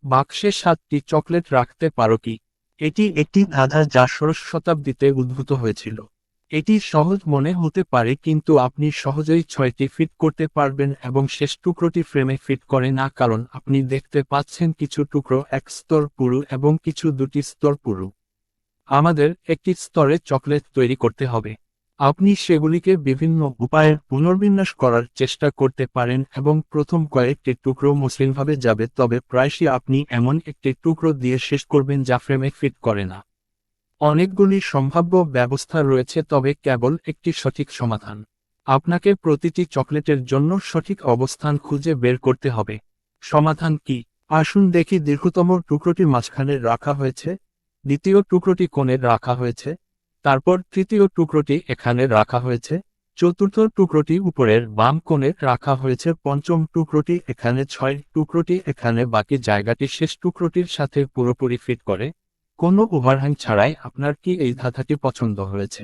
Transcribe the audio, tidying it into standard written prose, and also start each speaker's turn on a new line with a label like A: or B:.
A: বাক্সে 7টি চকলেট রাখতে পারো কি? এটি একটি ধাঁধা যা ষোড়শ শতাব্দীতে উদ্ভূত হয়েছিল। এটি সহজ মনে হতে পারে, কিন্তু আপনি সহজেই 6টি ফিট করতে পারবেন এবং শেষ টুকরোটি ফ্রেমে ফিট করে না, কারণ আপনি দেখতে পাচ্ছেন কিছু টুকরো এক স্তর পুরু এবং কিছু 2টি স্তর পুরু। আমাদের একটি স্তরে চকলেট তৈরি করতে হবে। আপনি সেগুলিকে বিভিন্ন উপায়ে পুনর্বিন্যাস করার চেষ্টা করতে পারেন এবং প্রথম কয়েকটি টুকরো মসৃণভাবে যাবে, তবে প্রায়শই আপনি এমন একটি টুকরো দিয়ে শেষ করবেন যা ফ্রেমে ফিট করে না। অনেকগুলি সম্ভাব্য ব্যবস্থা রয়েছে, তবে কেবল একটি সঠিক সমাধান। আপনাকে প্রতিটি চকলেটের জন্য সঠিক অবস্থান খুঁজে বের করতে হবে। সমাধান কি? আসুন দেখি। দীর্ঘতম টুকরোটি মাঝখানে রাখা হয়েছে, দ্বিতীয় টুকরোটি কোণে রাখা হয়েছে, তারপর তৃতীয় টুকরোটি এখানে রাখা হয়েছে, চতুর্থ টুকরোটি উপরের বাম কোণে রাখা হয়েছে, পঞ্চম টুকরোটি এখানে, 6 টুকরোটি এখানে। বাকি জায়গাটি শেষ টুকরোটির সাথে পুরোপুরি ফিট করে, কোনো ওভারহ্যাং ছাড়াই। আপনার কি এই ধাঁধাটি পছন্দ হয়েছে?